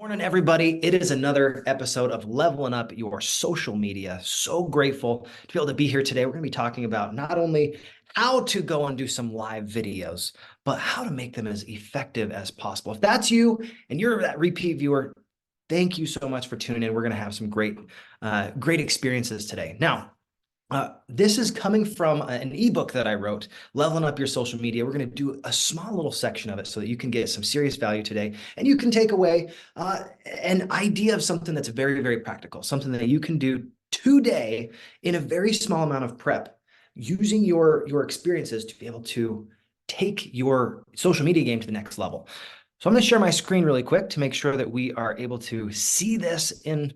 Morning, everybody. It is another episode of Leveling Up Your Social Media. So grateful to be able to be here today. We're going to be talking about not only how to go and do some live videos, but how to make them as effective as possible. If that's you and you're that repeat viewer, thank you so much for tuning in. We're going to have some great experiences today. Now, this is coming from an ebook that I wrote, Leveling Up Your Social Media. We're going to do a small little section of it so that you can get some serious value today and you can take away an idea of something that's very, very practical, something that you can do today in a very small amount of prep, using your experiences to be able to take your social media game to the next level. So I'm going to share my screen really quick to make sure that we are able to see this in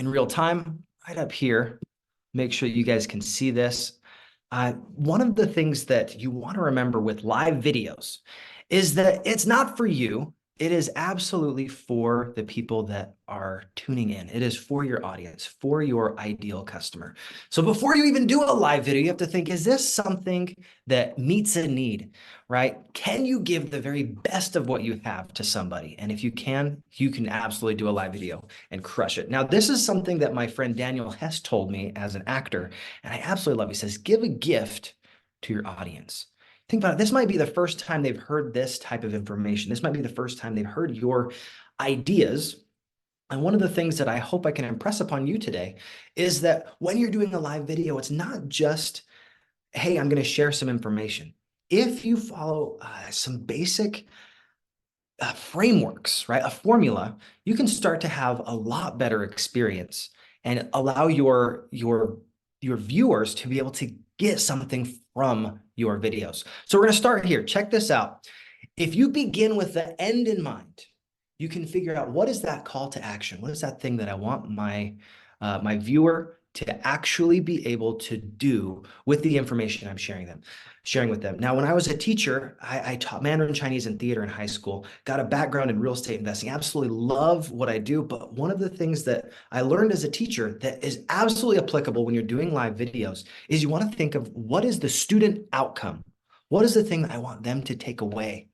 real time right up here. Make sure you guys can see this. One of the things that you want to remember with live videos is that it's not for you. It is absolutely for the people that are tuning in. It is for your audience, for your ideal customer. So before you even do a live video, you have to think, is this something that meets a need, right? Can you give the very best of what you have to somebody? And if you can absolutely do a live video and crush it. Now, this is something that my friend Daniel Hess told me as an actor, and I absolutely love it. He says, give a gift to your audience. Think about it. This might be the first time they've heard this type of information. This might be the first time they've heard your ideas. And one of the things that I hope I can impress upon you today is that when you're doing a live video, it's not just, hey, I'm going to share some information. If you follow some basic frameworks, right, a formula, you can start to have a lot better experience and allow your viewers to be able to get something from your videos. So we're going to start here. Check this out. If you begin with the end in mind, you can figure out what is that call to action? What is that thing that I want my viewer to actually be able to do with the information I'm sharing with them. Now, when I was a teacher, I taught Mandarin Chinese and theater in high school, got a background in real estate investing, absolutely love what I do. But one of the things that I learned as a teacher that is absolutely applicable when you're doing live videos is you want to think of what is the student outcome? What is the thing that I want them to take away?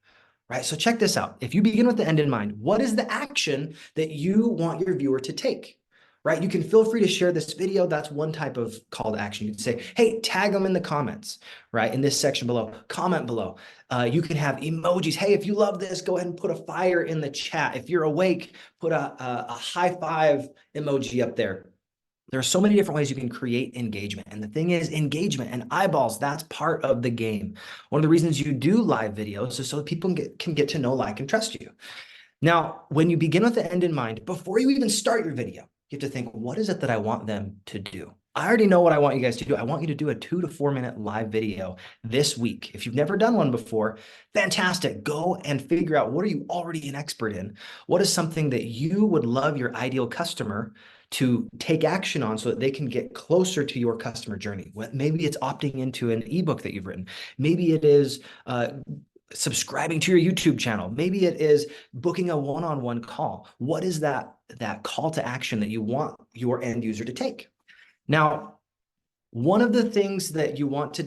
Right? So check this out. If you begin with the end in mind, what is the action that you want your viewer to take? Right? You can feel free to share this video. That's one type of call to action. You can say, hey, tag them in the comments, right? In this section below, comment below. You can have emojis. Hey, if you love this, go ahead and put a fire in the chat. If you're awake, put a high five emoji up there. There are so many different ways you can create engagement. And the thing is, engagement and eyeballs, that's part of the game. One of the reasons you do live videos is so that people can get to know, like, and trust you. Now, when you begin with the end in mind, before you even start your video, you have to think, what is it that I want them to do? I already know what I want you guys to do. I want you to do a 2 to 4 minute live video this week. If you've never done one before, fantastic. Go and figure out, what are you already an expert in? What is something that you would love your ideal customer to take action on so that they can get closer to your customer journey? Maybe it's opting into an ebook that you've written. Maybe it is subscribing to your YouTube channel. Maybe it is booking a one-on-one call. What is that call to action that you want your end user to take? Now, one of the things that you want to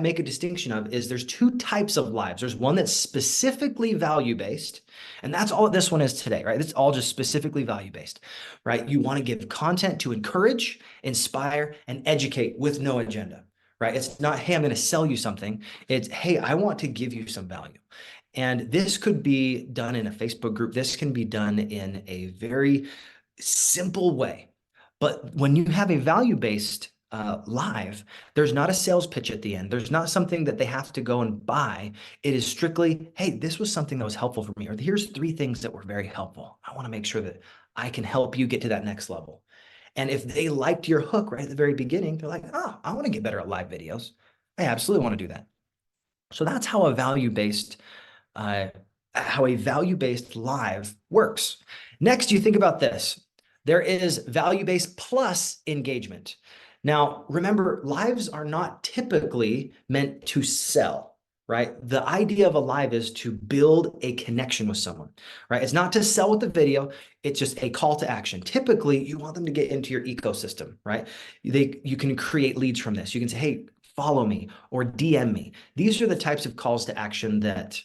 make a distinction of is there's 2 types of lives. There's one that's specifically value-based, and that's all this one is today, right? It's all just specifically value-based, right? You want to give content to encourage, inspire, and educate with no agenda, right? It's not, hey, I'm going to sell you something. It's, hey, I want to give you some value. And this could be done in a Facebook group. This can be done in a very simple way. But when you have a value-based live, there's not a sales pitch at the end. There's not something that they have to go and buy. It is strictly, hey, this was something that was helpful for me, or here's 3 things that were very helpful. I want to make sure that I can help you get to that next level. And if they liked your hook right at the very beginning, they're like, oh, I want to get better at live videos. I absolutely want to do that. So that's how a value-based live works. Next, you think about this. There is value-based plus engagement. Now, remember, lives are not typically meant to sell, right? The idea of a live is to build a connection with someone, right? It's not to sell with the video. It's just a call to action. Typically, you want them to get into your ecosystem, right? You can create leads from this. You can say, hey, follow me or DM me. These are the types of calls to action that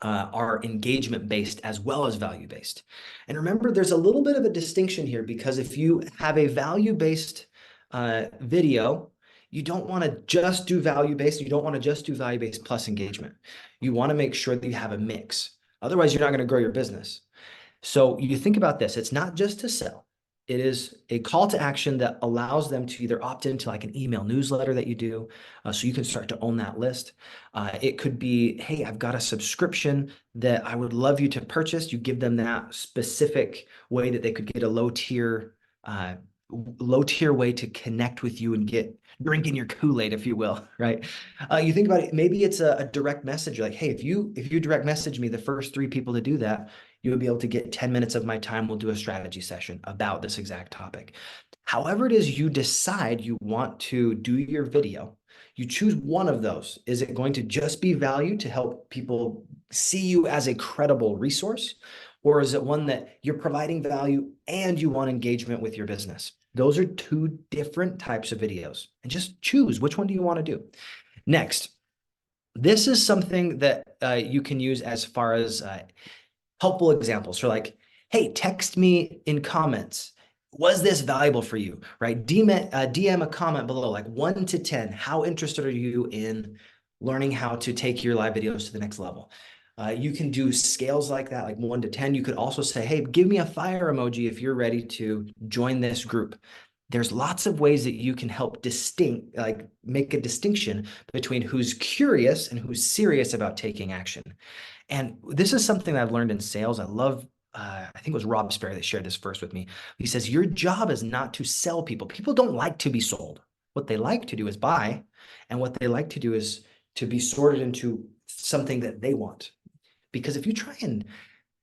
are engagement-based as well as value-based. And remember, there's a little bit of a distinction here, because if you have a value-based video, you don't want to just do value-based. You don't want to just do value-based plus engagement. You want to make sure that you have a mix. Otherwise, you're not going to grow your business. So you think about this. It's not just to sell. It is a call to action that allows them to either opt into like an email newsletter that you do, so you can start to own that list. It could be, hey, I've got a subscription that I would love you to purchase. You give them that specific way that they could get a low tier way to connect with you and get drinking your Kool-Aid, if you will, right? You think about it, maybe it's a direct message, like, hey, if you direct message me the first 3 people to do that, you would be able to get 10 minutes of my time. We'll do a strategy session about this exact topic. However it is you decide you want to do your video, you choose one of those. Is it going to just be value to help people see you as a credible resource? Or is it one that you're providing value and you want engagement with your business? Those are 2 different types of videos, and just choose which one do you want to do. Next, this is something that you can use as far as helpful examples. So like, hey, text me in comments. Was this valuable for you, right? DM a comment below, like 1 to 10. How interested are you in learning how to take your live videos to the next level? You can do scales like that, like 1 to 10. You could also say, hey, give me a fire emoji if you're ready to join this group. There's lots of ways that you can help make a distinction between who's curious and who's serious about taking action. And this is something that I've learned in sales. I love, I think it was Rob Sperry that shared this first with me. He says, your job is not to sell people. People don't like to be sold. What they like to do is buy. And what they like to do is to be sorted into something that they want. Because if you try and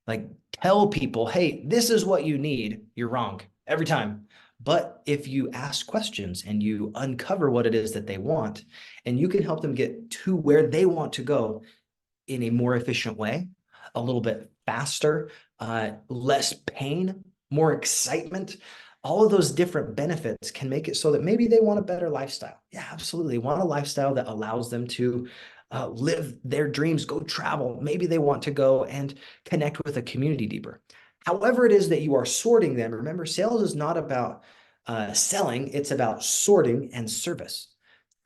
like tell people, hey, this is what you need, you're wrong every time. But if you ask questions and you uncover what it is that they want, and you can help them get to where they want to go in a more efficient way, a little bit faster, less pain, more excitement, all of those different benefits can make it so that maybe they want a better lifestyle. Yeah, absolutely. They want a lifestyle that allows them to live their dreams, go travel. Maybe they want to go and connect with a community deeper. However it is that you are sorting them, remember, sales is not about selling, it's about sorting and service.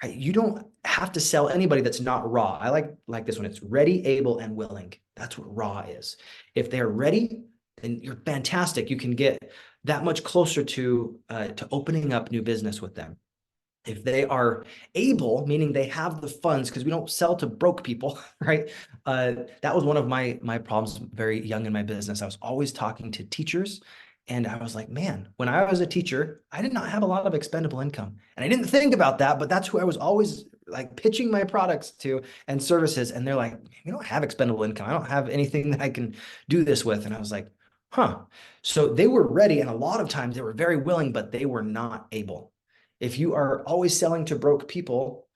Right? You don't have to sell anybody that's not raw. I like this one. It's ready, able, and willing. That's what raw is. If they're ready, then you're fantastic. You can get that much closer to opening up new business with them. If they are able, meaning they have the funds, because we don't sell to broke people, right? That was one of my problems very young in my business. I was always talking to teachers, and I was like, man, when I was a teacher, I did not have a lot of expendable income. And I didn't think about that, but that's who I was always like pitching my products to and services. And they're like, we don't have expendable income. I don't have anything that I can do this with. And I was like, huh. So they were ready. And a lot of times they were very willing, but they were not able. If you are always selling to broke people,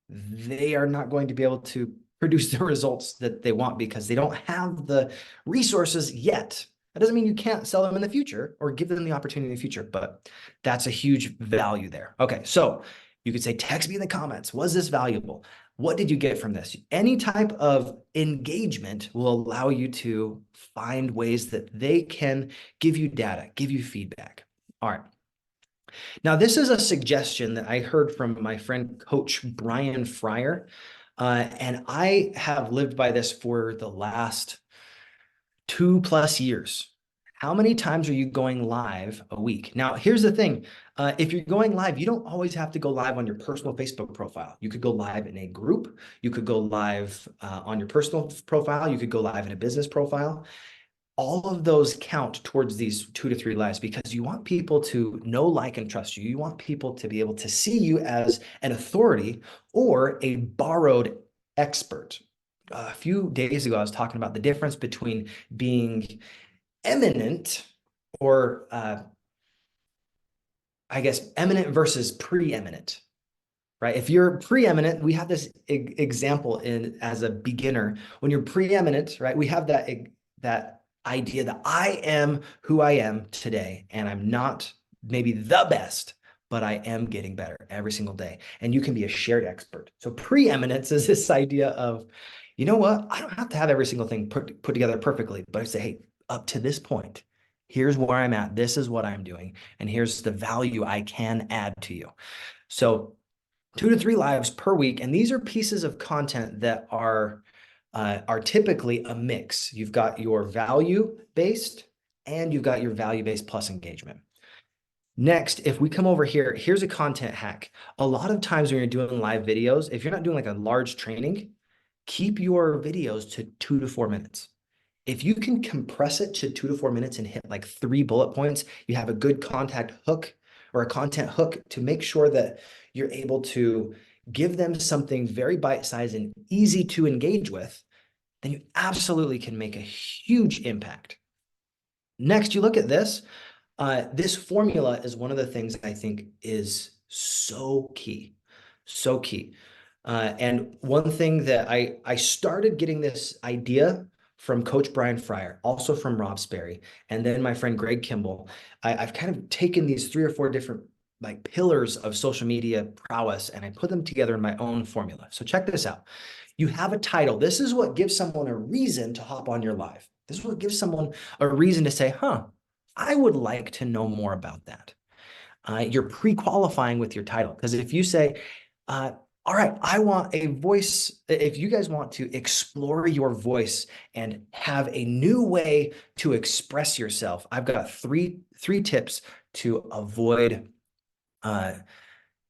they are not going to be able to produce the results that they want because they don't have the resources yet. That doesn't mean you can't sell them in the future or give them the opportunity in the future, but that's a huge value there. Okay, so you could say, text me in the comments. Was this valuable? What did you get from this? Any type of engagement will allow you to find ways that they can give you data, give you feedback. All right. Now, this is a suggestion that I heard from my friend, Coach Brian Fryer, and I have lived by this for the last 2+ years. How many times are you going live a week? Now, here's the thing. If you're going live, you don't always have to go live on your personal Facebook profile. You could go live in a group. You could go live on your personal profile. You could go live in a business profile. All of those count towards these 2 to 3 lives because you want people to know, like, and trust you. You want people to be able to see you as an authority or a borrowed expert. A few days ago, I was talking about the difference between being eminent or I guess eminent versus preeminent, right? If you're preeminent, we have this example as a beginner. When you're preeminent, right, we have that idea that I am who I am today, and I'm not maybe the best, but I am getting better every single day. And you can be a shared expert. So preeminence is this idea of you know what? I don't have to have every single thing put together perfectly, but I say, hey, up to this point, here's where I'm at. This is what I'm doing. And here's the value I can add to you. So 2 to 3 lives per week. And these are pieces of content that are typically a mix. You've got your value-based and you've got your value-based plus engagement. Next, if we come over here, here's a content hack. A lot of times when you're doing live videos, if you're not doing like a large training, keep your videos to 2 to 4 minutes. If you can compress it to 2 to 4 minutes and hit like 3 bullet points, you have a good content hook to make sure that you're able to give them something very bite-sized and easy to engage with, then you absolutely can make a huge impact. Next, you look at this. This formula is one of the things I think is so key, so key. And one thing that I started getting this idea from Coach Brian Fryer, also from Rob Sperry, and then my friend Greg Kimball. I've kind of taken these 3 or 4 different like pillars of social media prowess, and I put them together in my own formula. So check this out. You have a title. This is what gives someone a reason to hop on your live. This is what gives someone a reason to say, huh, I would like to know more about that. You're pre-qualifying with your title. Because if you say, all right, I want a voice. If you guys want to explore your voice and have a new way to express yourself, I've got three tips to avoid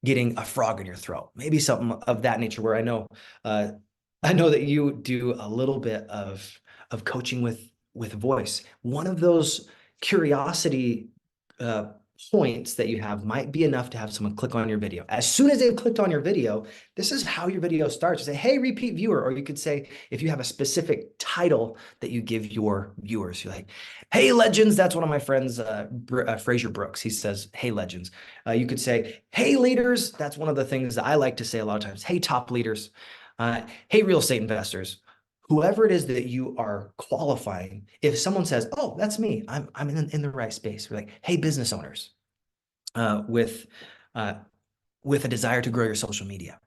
getting a frog in your throat. Maybe something of that nature. Where I know that you do a little bit of coaching with voice. One of those curiosity points that you have might be enough to have someone click on your video. As soon as they've clicked on your video, this is how your video starts. You say, hey, repeat viewer, or you could say, if you have a specific title that you give your viewers, you're like, hey, legends. That's one of my friends, Fraser Brooks. He says, hey, legends. You could say, hey, leaders. That's one of the things that I like to say a lot of times. Hey, top leaders. Hey, real estate investors. Whoever it is that you are qualifying, if someone says, oh, that's me, I'm in the right space. We're like, hey, business owners with a desire to grow your social media.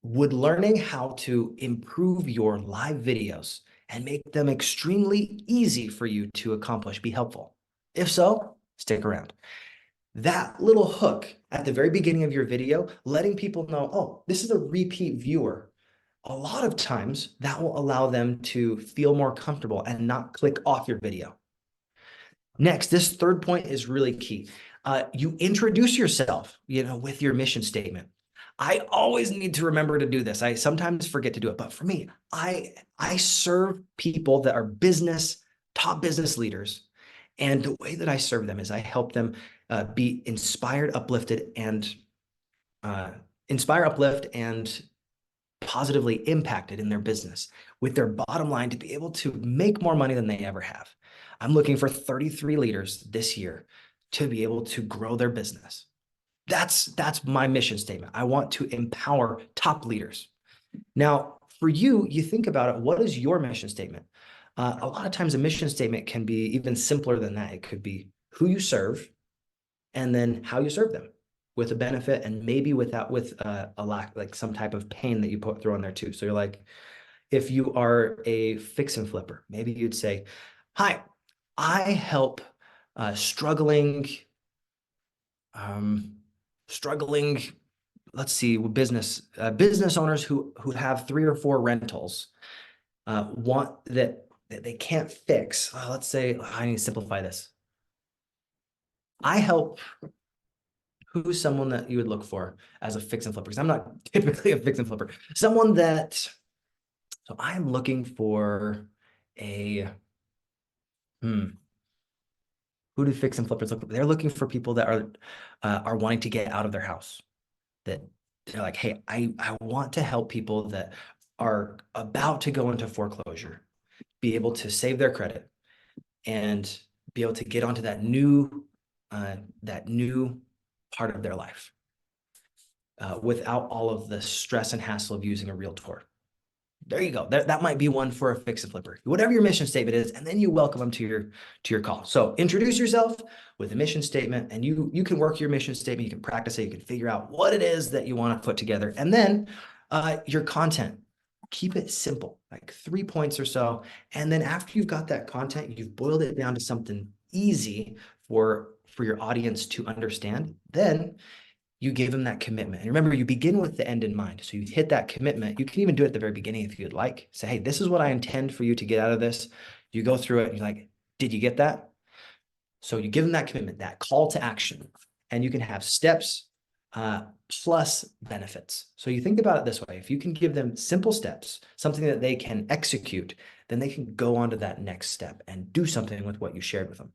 Would learning how to improve your live videos and make them extremely easy for you to accomplish be helpful? If so, stick around. That little hook at the very beginning of your video, letting people know, oh, this is a repeat viewer. A lot of times that will allow them to feel more comfortable and not click off your video. Next, this third point is really key. You introduce yourself, with your mission statement. I always need to remember to do this. I sometimes forget to do it, but for me, I serve people that are top business leaders. And the way that I serve them is I help them be inspired, uplifted, and uplift, and positively impacted in their business with their bottom line to be able to make more money than they ever have. I'm looking for 33 leaders this year to be able to grow their business. That's my mission statement. I want to empower top leaders. Now, for you, you think about it. What is your mission statement? A lot of times a mission statement can be even simpler than that. It could be who you serve and then how you serve them with a benefit, and maybe with a lack, like some type of pain that you throw in there too. So you're like, if you are a fix and flipper, maybe you'd say, hi, I help struggling, let's see, business owners who have 3 or 4 rentals, want that they can't fix. Let's say, I need to simplify this. I help. Who's someone that you would look for as a fix and flipper? Because I'm not typically a fix and flipper. So I'm looking for a, who do fix and flippers look for? They're looking for people that are wanting to get out of their house. That they're like, hey, I want to help people that are about to go into foreclosure, be able to save their credit and be able to get onto that new part of their life without all of the stress and hassle of using a realtor. There you go. That might be one for a fix and flipper, whatever your mission statement is, and then you welcome them to your call. So introduce yourself with a mission statement, and you can work your mission statement. You can practice it. You can figure out what it is that you want to put together, and then your content. Keep it simple, like 3 points or so. And then after you've got that content, you've boiled it down to something easy for your audience to understand, then you give them that commitment. And remember, you begin with the end in mind. So you hit that commitment. You can even do it at the very beginning if you'd like. Say, hey, this is what I intend for you to get out of this. You go through it and you're like, did you get that? So you give them that commitment, that call to action, and you can have steps plus benefits. So you think about it this way. If you can give them simple steps, something that they can execute, then they can go on to that next step and do something with what you shared with them.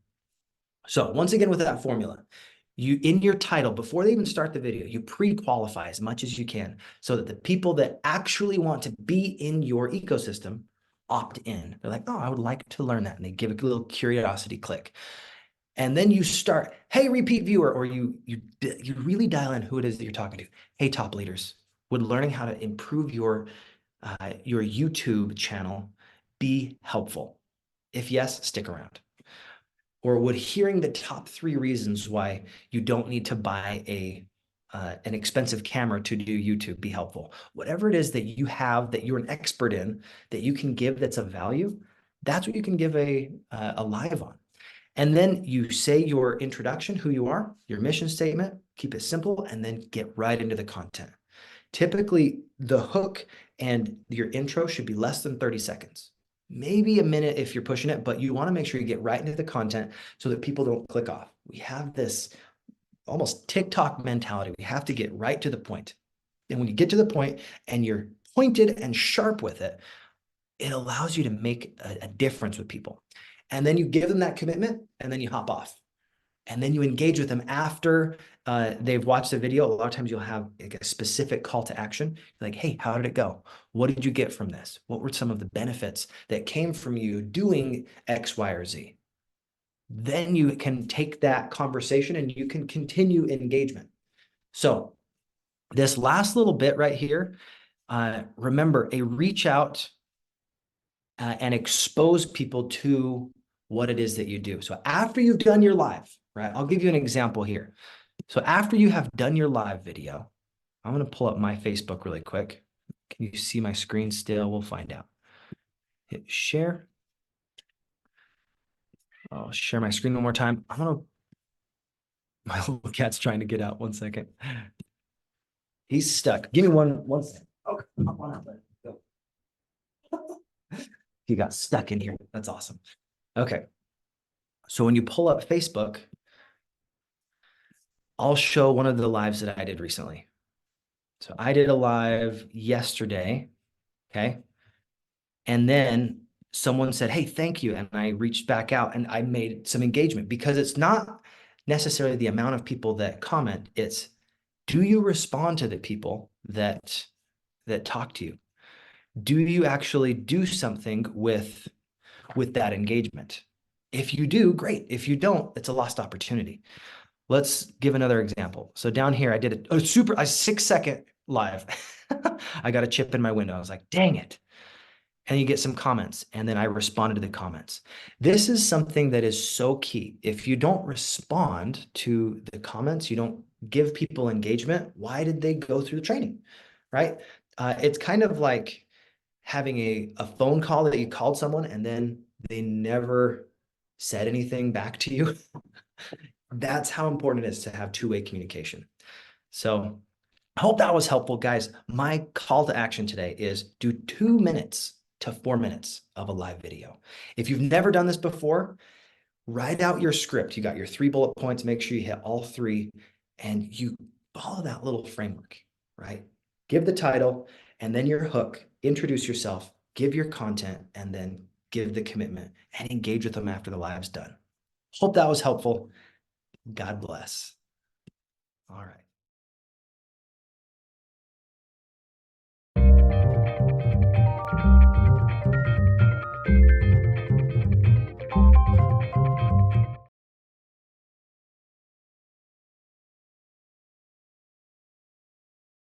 So once again, with that formula, you in your title, before they even start the video, you pre-qualify as much as you can so that the people that actually want to be in your ecosystem opt in. They're like, oh, I would like to learn that. And they give a little curiosity click. And then you start, hey, repeat viewer, or you really dial in who it is that you're talking to. Hey, top leaders, would learning how to improve your YouTube channel be helpful? If yes, stick around. Or would hearing the top 3 reasons why you don't need to buy an expensive camera to do YouTube be helpful? Whatever it is that you have that you're an expert in that you can give that's of value, that's what you can give a live on. And then you say your introduction, who you are, your mission statement, keep it simple, and then get right into the content. Typically, the hook and your intro should be less than 30 seconds, maybe a minute if you're pushing it, but you want to make sure you get right into the content so that people don't click off. We have this almost TikTok mentality. We have to get right to the point. And when you get to the point and you're pointed and sharp with it, it allows you to make a difference with people. And then you give them that commitment and then you hop off. And then you engage with them after they've watched the video. A lot of times you'll have like a specific call to action. Like, hey, how did it go? What did you get from this? What were some of the benefits that came from you doing X, Y, or Z? Then you can take that conversation and you can continue engagement. So this last little bit right here, remember, a reach out and expose people to what it is that you do. So after you've done your live, right? I'll give you an example here. So after you have done your live video, I'm going to pull up my Facebook really quick. Can you see my screen still? We'll find out. Hit share. I'll share my screen one more time. My little cat's trying to get out. 1 second. He's stuck. Give me one second. Okay, hop on out, buddy. Go. He got stuck in here. That's awesome. Okay. So when you pull up Facebook, I'll show one of the lives that I did recently. So I did a live yesterday, okay? And then someone said, hey, thank you. And I reached back out and I made some engagement because it's not necessarily the amount of people that comment, it's do you respond to the people that talk to you? Do you actually do something with that engagement? If you do, great. If you don't, it's a lost opportunity. Let's give another example. So down here, I did a 6-second live. I got a chip in my window. I was like, dang it. And you get some comments. And then I responded to the comments. This is something that is so key. If you don't respond to the comments, you don't give people engagement, why did they go through the training, right? It's kind of like having a phone call that you called someone and then they never said anything back to you. That's how important it is to have two-way communication. So I hope that was helpful, guys. My call to action today is do 2 minutes to 4 minutes of a live video. If you've never done this before, write out your script. You got your 3 bullet points, make sure you hit all 3 and you follow that little framework, right? Give the title and then your hook, introduce yourself, give your content, and then give the commitment and engage with them after the live's done. Hope that was helpful. God bless. All right.